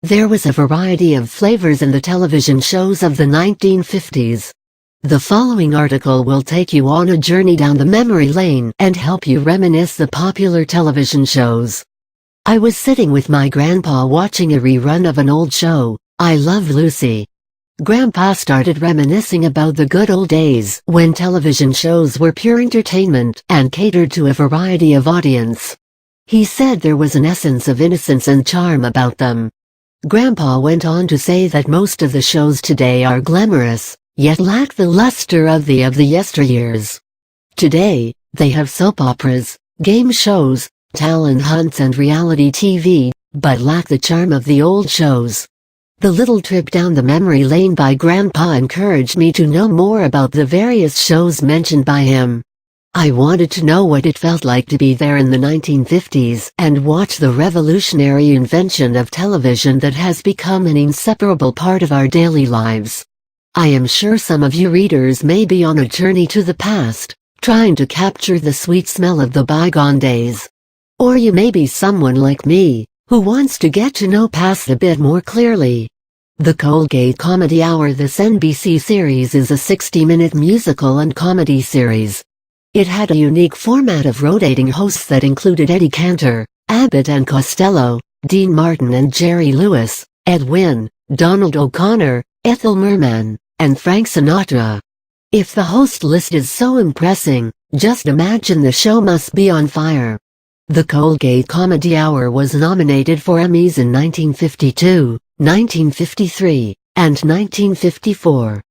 There was a variety of flavors in the television shows of the 1950s. The following article will take you on a journey down the memory lane and help you reminisce the popular television shows. I was sitting with my grandpa watching a rerun of an old show, I Love Lucy. Grandpa started reminiscing about the good old days when television shows were pure entertainment and catered to a variety of audience. He said there was an essence of innocence and charm about them. Grandpa went on to say that most of the shows today are glamorous, yet lack the luster of the yesteryears. Today, they have soap operas, game shows, talent hunts and reality TV, but lack the charm of the old shows. The little trip down the memory lane by Grandpa encouraged me to know more about the various shows mentioned by him. I wanted to know what it felt like to be there in the 1950s and watch the revolutionary invention of television that has become an inseparable part of our daily lives. I am sure some of you readers may be on a journey to the past, trying to capture the sweet smell of the bygone days. Or you may be someone like me, who wants to get to know past a bit more clearly. The Colgate Comedy Hour. This NBC series is a 60-minute musical and comedy series. It had a unique format of rotating hosts that included Eddie Cantor, Abbott and Costello, Dean Martin and Jerry Lewis, Ed Wynn, Donald O'Connor, Ethel Merman, and Frank Sinatra. If the host list is so impressive, just imagine the show must be on fire. The Colgate Comedy Hour was nominated for Emmys in 1952, 1953, and 1954.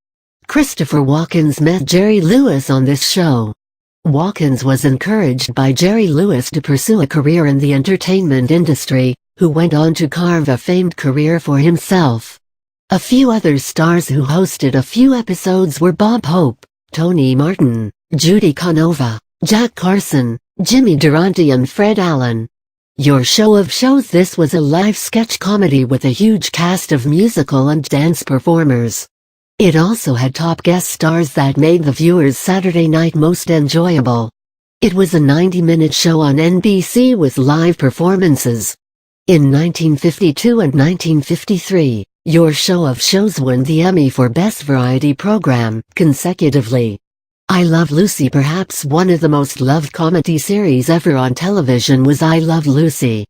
Christopher Walken met Jerry Lewis on this show. Walken was encouraged by Jerry Lewis to pursue a career in the entertainment industry, who went on to carve a famed career for himself. A few other stars who hosted a few episodes were Bob Hope, Tony Martin, Judy Canova, Jack Carson, Jimmy Durante and Fred Allen. Your Show of Shows. This was a live sketch comedy with a huge cast of musical and dance performers. It also had top guest stars that made the viewers' Saturday night most enjoyable. It was a 90-minute show on NBC with live performances. In 1952 and 1953, Your Show of Shows won the Emmy for Best Variety Program consecutively. I Love Lucy. Perhaps one of the most loved comedy series ever on television was I Love Lucy.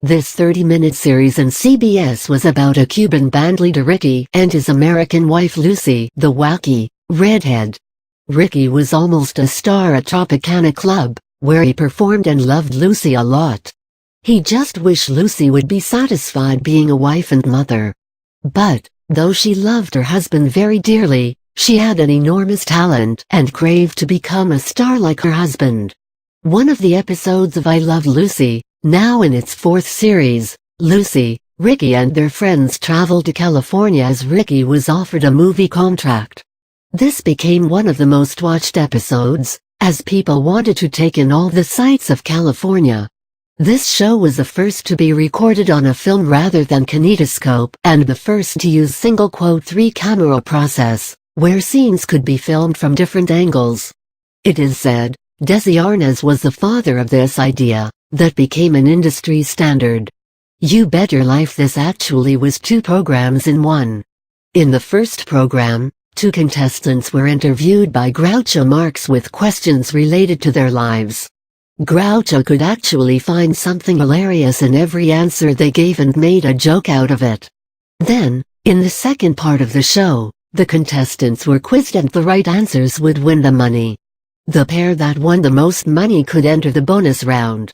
This 30-minute series on CBS was about a Cuban band leader Ricky and his American wife Lucy, the wacky redhead. Ricky was almost a star at Tropicana Club, where he performed and loved Lucy a lot. He just wished Lucy would be satisfied being a wife and mother. But, though she loved her husband very dearly, she had an enormous talent and craved to become a star like her husband. One of the episodes of I Love Lucy, now in its fourth series, Lucy, Ricky and their friends traveled to California as Ricky was offered a movie contract. This became one of the most watched episodes, as people wanted to take in all the sights of California. This show was the first to be recorded on a film rather than kinetoscope and the first to use single-quote 3-camera process, where scenes could be filmed from different angles. It is said, Desi Arnaz was the father of this idea, that became an industry standard. You Bet Your Life. This actually was 2 programs in one. In the first program, 2 contestants were interviewed by Groucho Marx with questions related to their lives. Groucho could actually find something hilarious in every answer they gave and made a joke out of it. Then, in the second part of the show, the contestants were quizzed and the right answers would win the money. The pair that won the most money could enter the bonus round.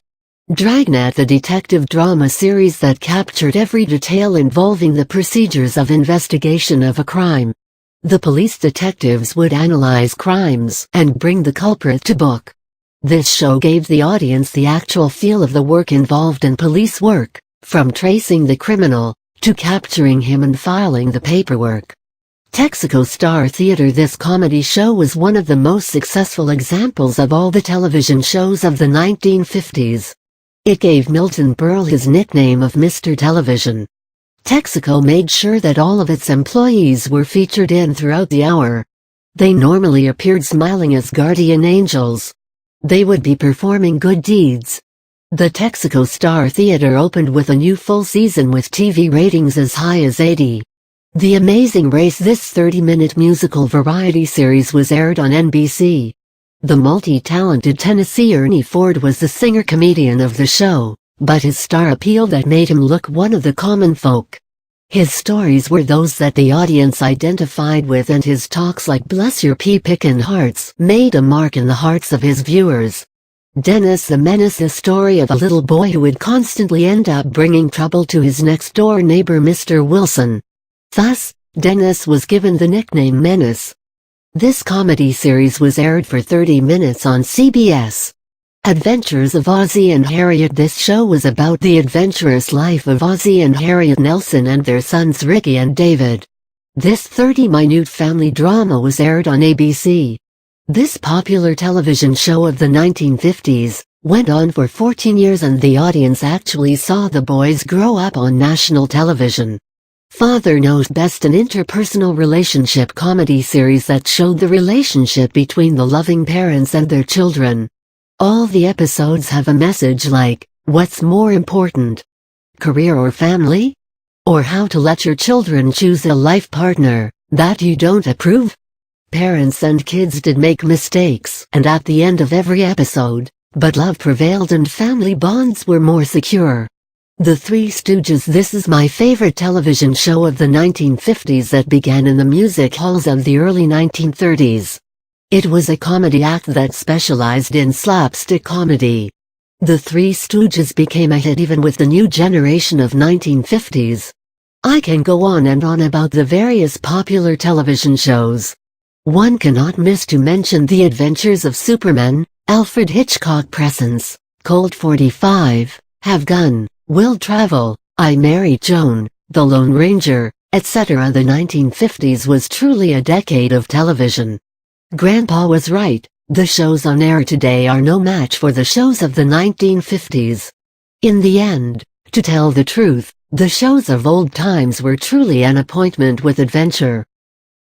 Dragnet. The detective drama series that captured every detail involving the procedures of investigation of a crime. The police detectives would analyze crimes and bring the culprit to book. This show gave the audience the actual feel of the work involved in police work, from tracing the criminal, to capturing him and filing the paperwork. Texaco Star Theater. This comedy show was one of the most successful examples of all the television shows of the 1950s. It gave Milton Berle his nickname of Mr. Television. Texaco made sure that all of its employees were featured in throughout the hour. They normally appeared smiling as guardian angels. They would be performing good deeds. The Texaco Star Theater opened with a new full season with TV ratings as high as 80. The Amazing Race. This 30-minute musical variety series was aired on NBC. The multi-talented Tennessee Ernie Ford was the singer-comedian of the show, but his star appeal that made him look one of the common folk. His stories were those that the audience identified with, and his talks like "Bless Your Pea-Pickin' Hearts" made a mark in the hearts of his viewers. Dennis the Menace. The story of a little boy who would constantly end up bringing trouble to his next-door neighbor Mr. Wilson. Thus, Dennis was given the nickname Menace. This comedy series was aired for 30 minutes on CBS. Adventures of Ozzie and Harriet. This show was about the adventurous life of Ozzie and Harriet Nelson and their sons Ricky and David. This 30-minute family drama was aired on ABC. This popular television show of the 1950s went on for 14 years, and the audience actually saw the boys grow up on national television. Father Knows Best. An interpersonal relationship comedy series that showed the relationship between the loving parents and their children. All the episodes have a message like, what's more important? Career or family? Or how to let your children choose a life partner that you don't approve? Parents and kids did make mistakes, and at the end of every episode, but love prevailed and family bonds were more secure. The Three Stooges. This is my favorite television show of the 1950s that began in the music halls of the early 1930s. It was a comedy act that specialized in slapstick comedy. The Three Stooges became a hit even with the new generation of 1950s. I can go on and on about the various popular television shows. One cannot miss to mention The Adventures of Superman, Alfred Hitchcock Presents, Colt 45, Have Gun, Will Travel, I Married Joan, The Lone Ranger, etc. The 1950s was truly a decade of television. Grandpa was right, the shows on air today are no match for the shows of the 1950s. In the end, to tell the truth, the shows of old times were truly an appointment with adventure.